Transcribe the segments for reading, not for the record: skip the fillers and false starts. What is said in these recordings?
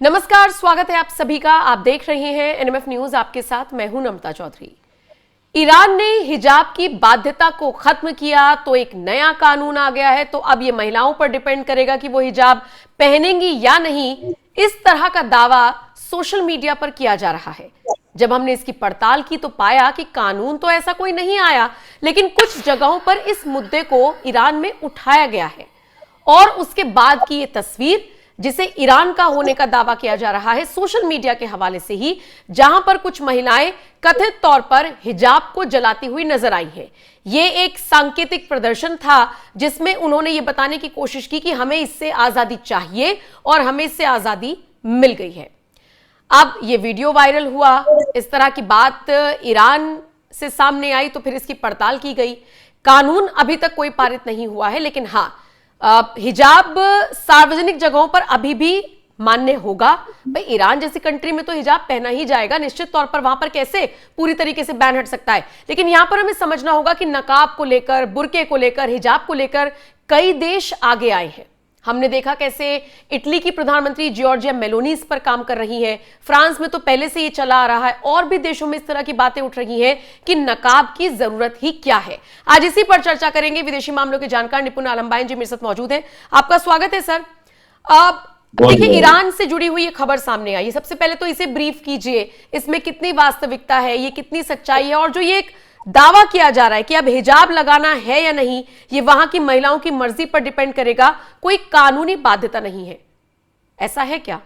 नमस्कार, स्वागत है आप सभी का। आप देख रहे हैं एनएमएफ न्यूज। आपके साथ मैं हूं नमता चौधरी। ईरान ने हिजाब की बाध्यता को खत्म किया तो एक नया कानून आ गया है, तो अब ये महिलाओं पर डिपेंड करेगा कि वो हिजाब पहनेंगी या नहीं। इस तरह का दावा सोशल मीडिया पर किया जा रहा है। जब हमने इसकी पड़ताल की तो पाया कि कानून तो ऐसा कोई नहीं आया, लेकिन कुछ जगहों पर इस मुद्दे को ईरान में उठाया गया है। और उसके बाद की ये तस्वीर, जिसे ईरान का होने का दावा किया जा रहा है सोशल मीडिया के हवाले से ही, जहां पर कुछ महिलाएं कथित तौर पर हिजाब को जलाती हुई नजर आई हैं। ये एक सांकेतिक प्रदर्शन था जिसमें उन्होंने ये बताने की कोशिश की कि हमें इससे आजादी चाहिए और हमें इससे आजादी मिल गई है। अब ये वीडियो वायरल हुआ, इस तरह की बात ईरान से सामने आई तो फिर इसकी पड़ताल की गई। कानून अभी तक कोई पारित नहीं हुआ है, लेकिन हाँ, हिजाब सार्वजनिक जगहों पर अभी भी मान्य होगा। भाई, ईरान जैसी कंट्री में तो हिजाब पहना ही जाएगा निश्चित तौर पर। वहां पर कैसे पूरी तरीके से बैन हट सकता है। लेकिन यहां पर हमें समझना होगा कि नकाब को लेकर, बुर्के को लेकर, हिजाब को लेकर कई देश आगे आए हैं। हमने देखा कैसे इटली की प्रधानमंत्री जॉर्जिया मेलोनी इस पर काम कर रही है। फ्रांस में तो पहले से ये चला आ रहा है। और भी देशों में इस तरह की बातें उठ रही हैं कि नकाब की जरूरत ही क्या है। आज इसी पर चर्चा करेंगे। विदेशी मामलों के जानकार निपुण आलमबाइन जी मेरे साथ मौजूद हैं। आपका स्वागत है सर। अब देखिए, ईरान से जुड़ी हुई ये खबर सामने आई। सबसे पहले तो इसे ब्रीफ कीजिए, इसमें कितनी वास्तविकता है, ये कितनी सच्चाई है, और जो ये एक दावा किया जा रहा है कि अब हिजाब लगाना है या नहीं, ये वहां की महिलाओं की मर्जी पर डिपेंड करेगा, कोई कानूनी बाध्यता नहीं है, ऐसा है क्या?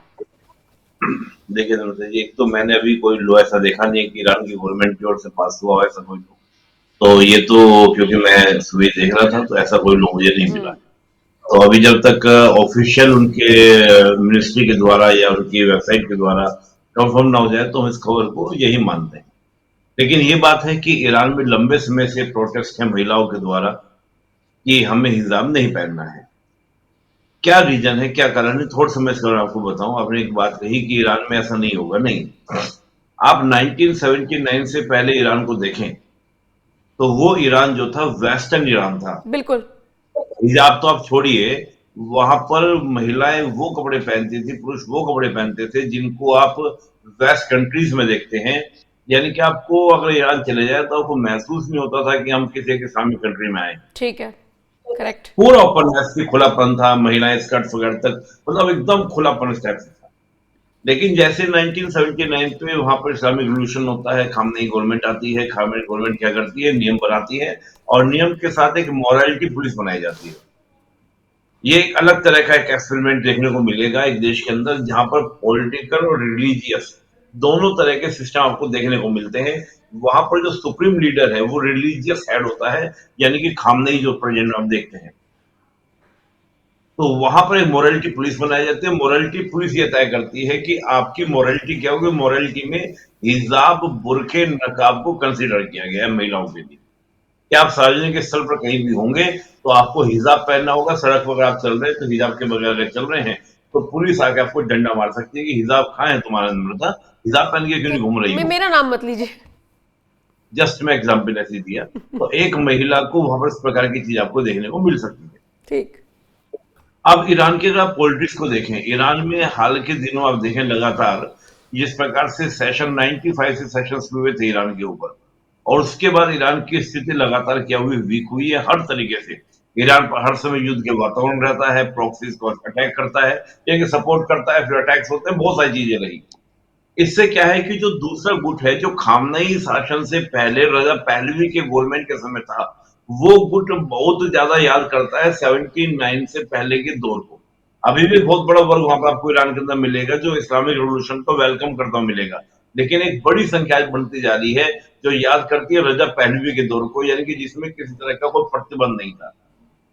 देखिए नमस्ते जी, एक तो मैंने अभी कोई लॉ ऐसा देखा नहीं है कि ईरान की गवर्नमेंट की ओर से पास हुआ हो ऐसा कोई लॉ। तो ये तो क्योंकि मैं सुबह देख रहा था तो ऐसा कोई लॉ मुझे नहीं मिला। तो अभी जब तक ऑफिशियल उनके मिनिस्ट्री के द्वारा या उनकी वेबसाइट के द्वारा कंफर्म ना हो जाए तो हम इस खबर को यही मानते हैं। लेकिन ये बात है कि ईरान में लंबे समय से प्रोटेस्ट है महिलाओं के द्वारा कि हमें हिजाब नहीं पहनना है। क्या रीजन है, क्या कारण है, थोड़ा समय से मैं आपको बताऊं। आपने एक बात कही कि ईरान में ऐसा नहीं होगा, नहीं। आप 1979 से पहले ईरान को देखें तो वो ईरान जो था वेस्टर्न ईरान था। बिल्कुल। हिजाब तो आप छोड़िए, वहां पर महिलाएं वो कपड़े पहनती थी, पुरुष वो कपड़े पहनते थे जिनको आप वेस्ट कंट्रीज में देखते हैं। यानी कि आपको अगर ईरान चले जाए तो आपको महसूस नहीं होता था कि हम किसी के सामने कंट्री में आए। ठीक है, करेक्ट। पूरा ओपन खुलापन था, महिलाएं स्कर्ट वगैरह तक, मतलब एकदम खुलापन इस टाइप से था। लेकिन जैसे 1979 पे वहां पर इस्लामिक रिवॉल्यूशन होता है, खामनेई गवर्नमेंट आती है। खामनेई गवर्नमेंट क्या करती है, नियम बनाती है और नियम के साथ एक मॉरलिटी पुलिस बनाई जाती है। ये एक अलग तरह का एक एक्सपेरिमेंट देखने को मिलेगा एक देश के अंदर, जहां पर पॉलिटिकल और रिलीजियस दोनों तरह के सिस्टम आपको देखने को मिलते हैं। वहां पर जो सुप्रीम लीडर है वो रिलीजियस हेड होता है, यानी कि खामनेई जो प्रेजेंट आप देखते हैं। तो वहां पर एक मोरालिटी पुलिस बनाई जाती है। मोरालिटी पुलिस ये तय करती है कि आपकी मोरालिटी क्या होगी। मोरालिटी में हिजाब, बुरखे, नकाब को कंसीडर किया गया है महिलाओं के लिए कि आप सार्वजनिक स्थल पर कहीं भी होंगे तो आपको हिजाब पहनना होगा। सड़क पर आप चल रहे हैं तो हिजाब के बगैर अगर चल रहे हैं तो पुलिस आके आपको डंडा मार सकती है कि हिजाब कहाँ है तुम्हारा, नम्रता, हिजाब पहन के क्यों नहीं घूम रही हो। मेरा नाम मत लीजिए। जस्ट मैं एग्जाम्पल ऐसे दिया। तो एक महिला को वहां पर इस प्रकार की चीज आपको देखने को मिल सकती है। ठीक। अब ईरान के अगर आप पॉलिटिक्स को देखें, ईरान में हाल के दिनों आप देखें लगातार जिस प्रकार से सेशन 95 से सेशन शुरू हुए थे ईरान के ऊपर, और उसके बाद ईरान की स्थिति लगातार क्या हुई, वीक हुई है हर तरीके से। ईरान पर हर समय युद्ध के वातावरण रहता है, प्रॉक्सीज को अटैक करता है, यानी सपोर्ट करता है, फिर अटैक्स होते हैं, बहुत सारी चीजें रही। इससे क्या है कि जो दूसरा गुट है जो खामनेई शासन से पहले रजा पहलवी के गवर्नमेंट के समय था, वो गुट बहुत ज्यादा याद करता है 79 से पहले के दौर को। अभी भी बहुत बड़ा वर्ग वहां पर आपको ईरान के अंदर मिलेगा जो इस्लामिक रिवॉल्यूशन को वेलकम करता हुआ मिलेगा। लेकिन एक बड़ी संख्या बनती जा रही है जो याद करती है रजा पहलवी के दौर को, यानी कि जिसमें किसी तरह का कोई प्रतिबंध नहीं था।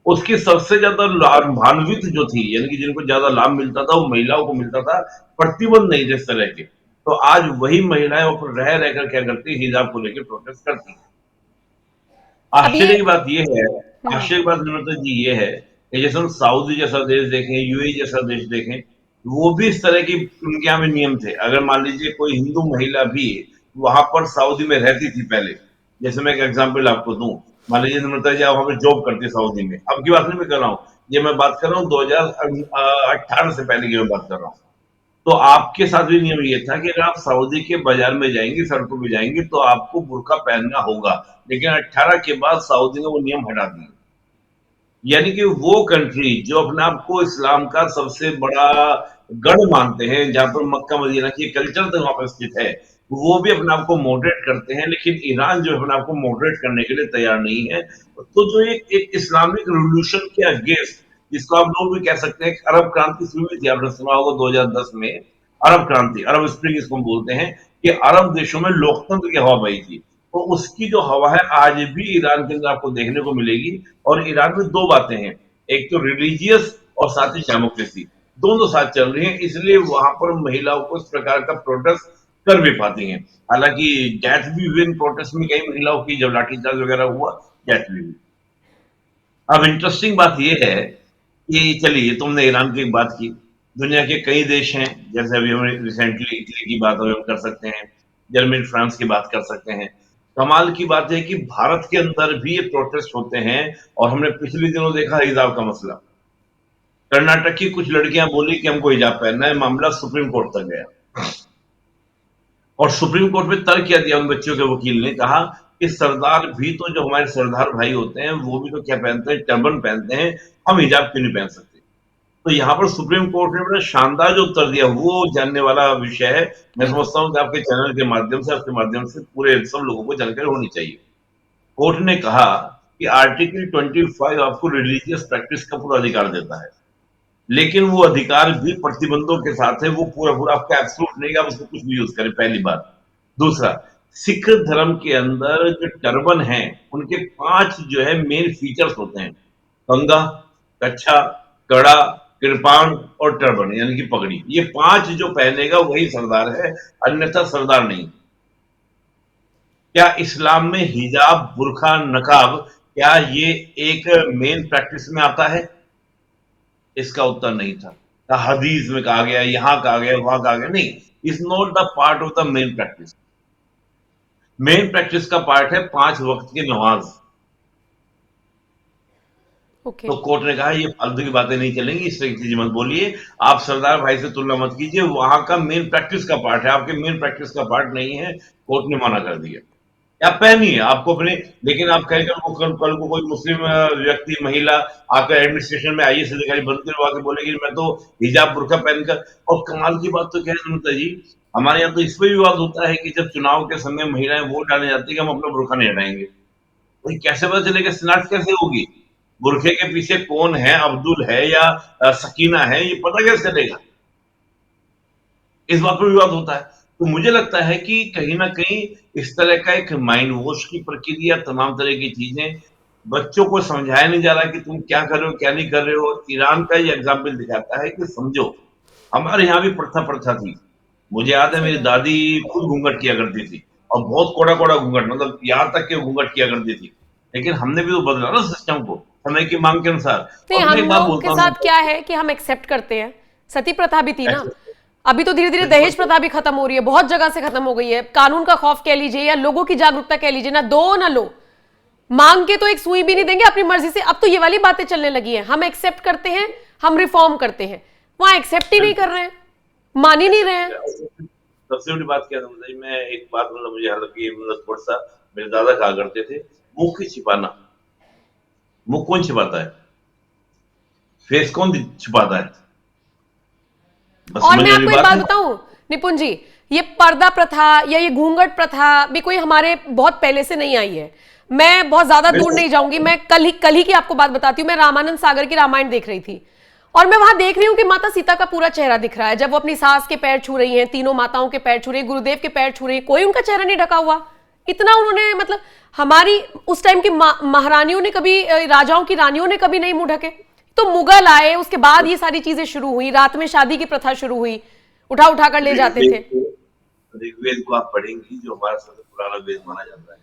उसकी सबसे ज्यादा लाभान्वित जो थी, यानी कि जिनको ज्यादा लाभ मिलता था, वो महिलाओं को मिलता था, प्रतिबंध नहीं जिस तरह के। तो आज वही महिलाएं ऊपर रह रहकर क्या करती है, हिजाब को लेकर प्रोटेस्ट करती है। अब ये आश्चर्य की बात यह है, आश्चर्य की बात निम्रता जी ये है कि जैसे हम सऊदी जैसा देश देखें, यूएई जैसा देश देखें, वो भी इस तरह की उनके यहाँ में नियम थे। अगर मान लीजिए कोई हिंदू महिला भी वहां पर सऊदी में रहती थी पहले, जैसे मैं एक एग्जाम्पल आपको दूं, मान लीजिए निम्रता जी आप वहां पर जॉब करती है सऊदी में, अब की बात नहीं मैं कर रहा हूँ, ये मैं बात कर रहा हूँ 2018 से पहले की मैं बात कर रहा हूँ। तो आपके साथ भी नियम ये था कि अगर आप सऊदी के बाजार में जाएंगे, सड़कों पे जाएंगे, तो आपको बुर्का पहनना होगा। लेकिन 18 के बाद सऊदी ने वो नियम हटा दिए। यानी कि वो कंट्री जो अपने आप को इस्लाम का सबसे बड़ा गढ़ मानते हैं, जहां पर मक्का मदीना की कल्चर तक वहां पर स्थित है, वो भी अपने आप को मॉडरेट करते हैं। लेकिन ईरान जो है अपने आप को मॉडरेट करने के लिए तैयार नहीं है। तो जो एक इस्लामिक रिवॉल्यूशन के अगेंस्ट, जिसको आप लोग भी कह सकते हैं, अरब क्रांति शुरू हुई थी, आपने सुना होगा 2010 में अरब क्रांति, अरब स्प्रिंग इसको हम बोलते हैं, कि अरब देशों में लोकतंत्र की हवा बही थी। तो उसकी जो हवा है आज भी ईरान के अंदर आपको देखने को मिलेगी। और ईरान में दो बातें हैं, एक तो रिलीजियस और साथ ही डेमोक्रेसी, दोनों साथ चल रही हैं, इसलिए वहां पर महिलाओं को इस प्रकार का प्रोटेस्ट कर भी पाती हैं। हालांकि डेथ भी हुई इन प्रोटेस्ट में कई महिलाओं की, जब लाठीचार्ज वगैरह हुआ, डेथ भी हुई। अब इंटरेस्टिंग बात यह है कि चलिए, तुमने ईरान की एक बात की, दुनिया के कई देश हैं, जैसे अभी हम रिसेंटली इटली की बात हम कर सकते हैं, जर्मनी फ्रांस की बात कर सकते हैं। कमाल की बात है कि भारत के अंदर भी ये प्रोटेस्ट होते हैं। और हमने पिछले दिनों देखा हिजाब का मसला, कर्नाटक की कुछ लड़कियां बोली कि हमको हिजाब पहनना है, मामला सुप्रीम कोर्ट तक गया। और सुप्रीम कोर्ट में तर्क क्या दिया उन बच्चों के वकील ने, कहा कि सरदार भी तो, जो हमारे सरदार भाई होते हैं, वो भी तो क्या पहनते हैं, टर्बन पहनते हैं, हम हिजाब क्यों नहीं पहन सकते। तो यहाँ पर सुप्रीम कोर्ट ने बड़ा शानदार जो उत्तर दिया, वो जानने वाला विषय है। मैं बिल्कुल। समझता हूँ कि आपके चैनल के माध्यम से, आपके माध्यम से पूरे सब लोगों को जानकारी होनी चाहिए। कोर्ट ने कहा कि आर्टिकल 25 आपको रिलीजियस प्रैक्टिस का पूरा अधिकार देता है, लेकिन वो अधिकार भी प्रतिबंधों के साथ है। वो पूरा पूरा आपका एब्सोल्यूट नहीं, आप उसको कुछ भी यूज करें, पहली बात। दूसरा, सिख धर्म के अंदर जो टर्बन है, उनके 5 जो है मेन फीचर्स होते हैं, कंगा, कच्छा, कड़ा, कृपाण और टर्बन, यानी कि पगड़ी। ये 5 जो पहनेगा वही सरदार है, अन्यथा सरदार नहीं। क्या इस्लाम में हिजाब, बुर्खा, नकाब, क्या ये एक मेन प्रैक्टिस में आता है? इसका उत्तर नहीं था। हदीस में कहा गया, यहां कहा गया, वहां कहा गया, नहीं। Is not the part of the main practice. Main practice का पार्ट है 5 वक्त की नमाज। ओके। तो कोर्ट ने कहा ये फालतू की बातें नहीं चलेंगी, इस तरह की चीजें मत बोलिए, आप सरदार भाई से तुलना मत कीजिए, वहां का मेन प्रैक्टिस का पार्ट है, आपके मेन प्रैक्टिस का पार्ट नहीं है। कोर्ट ने मना कर दिया। आप पहनिए, आपको अपने, लेकिन आप कहें कल को कोई मुस्लिम व्यक्ति, महिला आकर एडमिनिस्ट्रेशन में आईएएस अधिकारी बनकर आके बोलेगी मैं तो हिजाब बुर्का पहनकर। और कमाल की बात तो क्या है ममता जी, हमारे यहाँ तो इस पर विवाद होता है कि जब चुनाव के समय महिलाएं वोट डालने जाती है कि हम अपना बुर्का नहीं हटाएंगे। भाई कैसे पता चलेगा, शिनाख्त कैसे होगी? बुरखे के पीछे कौन है, अब्दुल है या सकीना है, ये पता कैसे चलेगा? इस बात पर विवाद होता है। तो मुझे लगता है कि कहीं ना कहीं इस तरह का एक माइंड वॉश की प्रक्रिया, तमाम तरह की चीजें बच्चों को समझाया नहीं जा रहा कि तुम क्या कर रहे हो, क्या नहीं कर रहे हो। ईरान का ये एग्जाम्पल दिखाता है कि समझो, हमारे यहाँ भी प्रथा प्रथा थी। मुझे याद है सही मेरी बात। दादी खुद घूंघट किया करती थी, और बहुत कोड़ा कोड़ा घूंघट, मतलब यहाँ तक के घूंघट किया करती थी। लेकिन हमने भी तो बदला ना सिस्टम को, समय की मांग के अनुसार। नहीं, और मैं हम एक बात लोग के बोलता हूँ, साथ क्या है कि हम एक्सेप्ट करते हैं। सती प्रथा भी थी ना, ऐसे अभी तो धीरे धीरे दहेज बिल्कुल प्रथा भी खत्म हो रही है, बहुत जगह से खत्म हो गई है। कानून का खौफ कह लीजिए या लोगों की जागरूकता कह लीजिए, ना दो ना लो, मांग के तो एक सुई भी नहीं देंगे अपनी मर्जी से। अब तो ये वाली बातें चलने लगी हैं, हम एक्सेप्ट करते हैं, हम रिफॉर्म करते हैं, वहां एक्सेप्ट ही नहीं कर रहे हैं, मान ही नहीं रहे हैं। सबसे बड़ी बात क्या समझ आई, मैं एक बात, मतलब मुझे हालांकि मतलब थोड़ा सा, मेरे दादा कहा करते थे, मुंह की छिपाना। मुंह कौन छिपाता है? फेस कौन छिपाता है? बस और मैं समझ वाली आपको एक बात बात है। बताऊं निपुण जी, ये पर्दा प्रथा या ये घूंघट प्रथा भी कोई हमारे बहुत पहले से नहीं आई है। मैं बहुत ज्यादा दूर बिल्कुल। नहीं जाऊंगी, मैं कल ही की आपको बात बताती हूँ। मैं रामानंद सागर की रामायण देख रही थी, और मैं वहां देख रही हूँ कि माता सीता का पूरा चेहरा दिख रहा है जब वो अपनी सास के पैर छू रही हैं, तीनों माताओं के पैर छू रही हैं, गुरुदेव के पैर छू रही हैं, कोई उनका चेहरा नहीं ढका हुआ। इतना उन्होंने, मतलब हमारी उस टाइम की महारानियों ने कभी, राजाओं की रानियों ने कभी नहीं मुंह ढके। तो मुगल आए, उसके बाद ये सारी चीजें शुरू हुई, रात में शादी की प्रथा शुरू हुई, उठा उठा कर ले जाते थे। ऋग्वेद को आप पढ़ेंगी, जो हमारा सबसे पुराना वेद माना जाता है,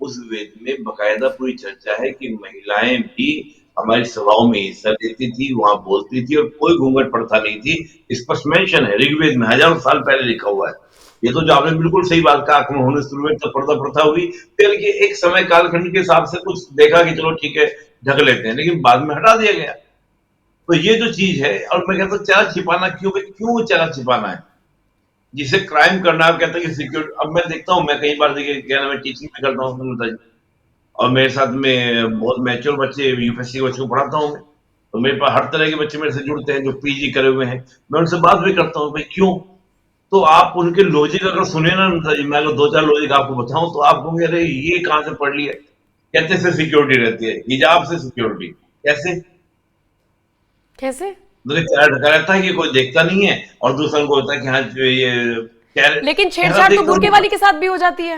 उस वेद में बकायदा पूरी चर्चा है कि महिलाएं भी हमारी सभाओं में हिस्सा लेती थी, वहां बोलती थी, और कोई घूंघट प्रथा नहीं थी। स्पष्ट मेंशन है ऋग्वेद में, हजारों साल पहले लिखा हुआ है। ये तो जो आपने बिल्कुल सही बात कहा, आक्रमण होने शुरू हुए तो पर्दा प्रथा हुई, फिर ये एक समय कालखंड के हिसाब से कुछ देखा कि चलो ठीक है ढक लेते हैं, लेकिन बाद में हटा दिया गया। तो ये जो चीज है, और मैं कहता हूँ चेहरा छिपाना क्यों चेहरा छिपाना है? जिसे क्राइम करना है, कहते हैं कि सिक्योरिटी। अब मैं देखता हूँ, मैं कई बार देखिए क्या नाम है, टीचिंग भी करता हूँ सुनीता जी, और मेरे साथ में बहुत मैच्योर बच्चे, यूपीएससी के बच्चों को पढ़ाता हूँ मैं। तो मेरे पास हर तरह के बच्चे मेरे से जुड़ते हैं जो पीजी करे हुए हैं। मैं उनसे बात भी करता हूँ, भाई क्यों? तो आप उनके लॉजिक अगर सुने ना अनिता जी, मैं अगर दो चार लॉजिक आपको बताऊं तो आप कहोगे अरे ये कहाँ से पढ़ लिया? कहते से सिक्योरिटी रहती है, हिजाब से सिक्योरिटी। कैसे? कैसे? मतलब चेहरा ढका रहता है कि कोई देखता नहीं है, और दूसरा उनको होता है कि हाँ जो ये चेहरे लेकिन चेहरा छेड़छाड़ तो देखकर बुर्के उनको। वाली के साथ भी हो जाती है।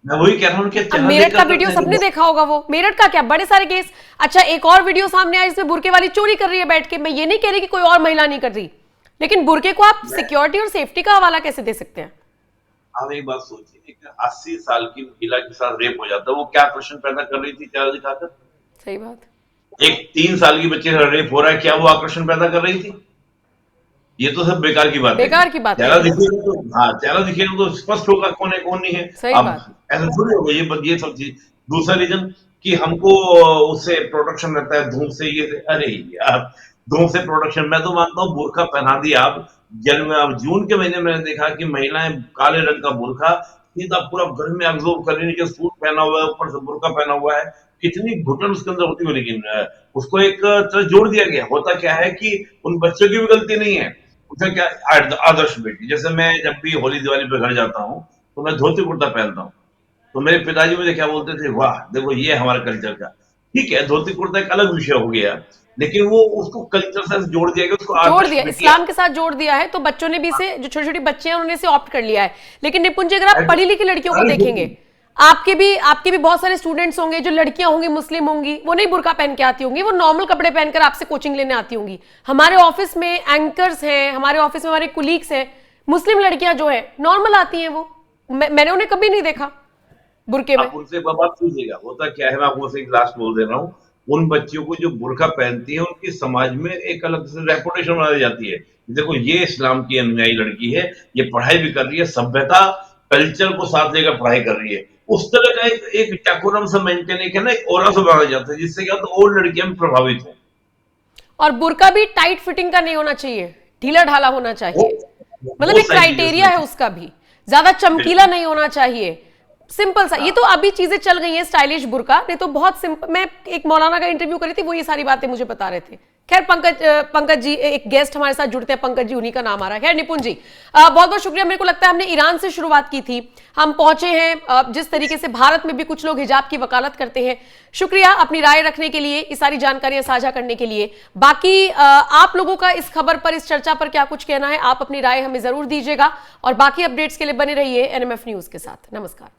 मैं वही कह रहा हूँ कि अब चेहरा मेरठ देखकर का वीडियो करते हैं सबने लोग। देखा होगा, वो मेरठ का क्या बड़े सारे केस। अच्छा, एक और वीडियो सामने आया जिसमें बुर्के वाली चोरी कर रही है बैठ के। मैं ये नहीं कह रही कि कोई और महिला नहीं कर रही, लेकिन बुर्के को आप मैं सिक्योरिटी और सेफ्टी का हवाला कैसे दे सकते हैं? आप एक बात सोचिए, एक 80 साल की महिला के साथ रेप हो जाता है, वो क्या प्रश्न पैदा कर रही थी चेहरा दिखाकर? सही बात। एक 3 साल की बच्चे का रेप हो रहा है, क्या वो आकर्षण पैदा कर रही थी? ये तो सब बेकार की बातें हैं। बेकार की बातें चेहरा हैं। दिखेगा तो, हाँ, चेहरा दिखेगा तो स्पष्ट होगा कौन है कौन नहीं है। सही अब बात। ऐसा थोड़ी होगा, ये सब चीज। दूसरा रीजन कि हमको उससे प्रोटेक्शन रहता है धूप से, ये से। अरे यार, धूप से प्रोटेक्शन, मैं तो मानता हूँ बुर्का पहना दिया आप। अब जून के महीने में मैंने देखा कि महिलाएं काले रंग का बुर्का सीधा पूरा घर में अब्जॉर्ब कर रही, नीचे सूट पहना हुआ है, ऊपर से बुर्का पहना हुआ है। कितनी घुटन उसके अंदर होती हुई, लेकिन उसको एक तरह जोड़ दिया गया। होता क्या है कि उन बच्चों की भी गलती नहीं है, उसमें क्या आदर्श बेटी। जैसे मैं जब भी होली दिवाली पे घर जाता हूँ तो मैं धोती कुर्ता पहनता हूँ। तो मेरे पिताजी मुझे क्या बोलते थे, वाह देखो ये हमारे कल्चर का। ठीक है, धोती कुर्ता एक अलग विषय हो गया, लेकिन वो उसको कल्चर से जोड़ दिया गया, उसको जोड़ आदर्श दिया, बेटियां। इस्लाम के साथ जोड़ दिया है, तो बच्चों ने भी इसे, जो छोटी छोटी बच्चे हैं उन्होंने इसे ऑप्ट कर लिया है। लेकिन निपुण जी, अगर आप पढ़ी लिखी लड़कियों को अरे देखेंगे, बिल्कुल। आपके भी बहुत सारे स्टूडेंट्स होंगे जो लड़कियां होंगी, मुस्लिम होंगी, वो नहीं बुर्का पहन के आती होंगी, वो नॉर्मल कपड़े पहनकर आपसे कोचिंग लेने आती होंगी। हमारे ऑफिस में एंकर्स हैं, हमारे ऑफिस में हमारे कुलीग्स हैं, मुस्लिम लड़कियां जो है नॉर्मल आती हैं। वो मैंने उन्हें कभी नहीं देखा बुर्के में। आप उनसे एक बात पूछिएगा, होता क्या है, मैं आपको से एक लास्ट बोल दे रहा हूँ। उन बच्चियों को जो बुर्का पहनती है, उनकी समाज में एक अलग से रेपुटेशन बनाई जाती है। देखो ये इस्लाम की अनुयायी लड़की है, ये पढ़ाई भी कर रही है, सभ्यता कल्चर को साथ लेकर पढ़ाई कर रही है। उस तरह का एक डेकोरम सा मेंटेन, एक है ना, एक ऑरा सा बनाया जाता है, जिससे क्या होता है और लड़कियां भी प्रभावित हो। और बुर्का भी टाइट फिटिंग का नहीं होना चाहिए, ढीला ढाला होना वो चाहिए। मतलब वो एक सही चीज है क्राइटेरिया उसमें। है उसका भी, ज्यादा चमकीला बिल्कुल। नहीं होना चाहिए। सिंपल सा, ये हाँ। तो अभी चीजें चल गई हैं स्टाइलिश बुर्का, नहीं तो बहुत सिंपल। मैं एक मौलाना का इंटरव्यू करी थी, वो ये सारी बातें मुझे बता रहे थे। खैर, पंकज जी एक गेस्ट हमारे साथ जुड़ते हैं, पंकज जी, उन्हीं का नाम आ रहा है। खैर निपुण जी, बहुत बहुत शुक्रिया। मेरे को लगता है हमने ईरान से शुरुआत की थी, हम पहुंचे हैं जिस तरीके से भारत में भी कुछ लोग हिजाब की वकालत करते हैं। शुक्रिया अपनी राय रखने के लिए, ये सारी जानकारियां साझा करने के लिए। बाकी आप लोगों का इस खबर पर, इस चर्चा पर क्या कुछ कहना है, आप अपनी राय हमें जरूर दीजिएगा। और बाकी अपडेट्स के लिए बने रहिए एनएमएफ न्यूज के साथ। नमस्कार।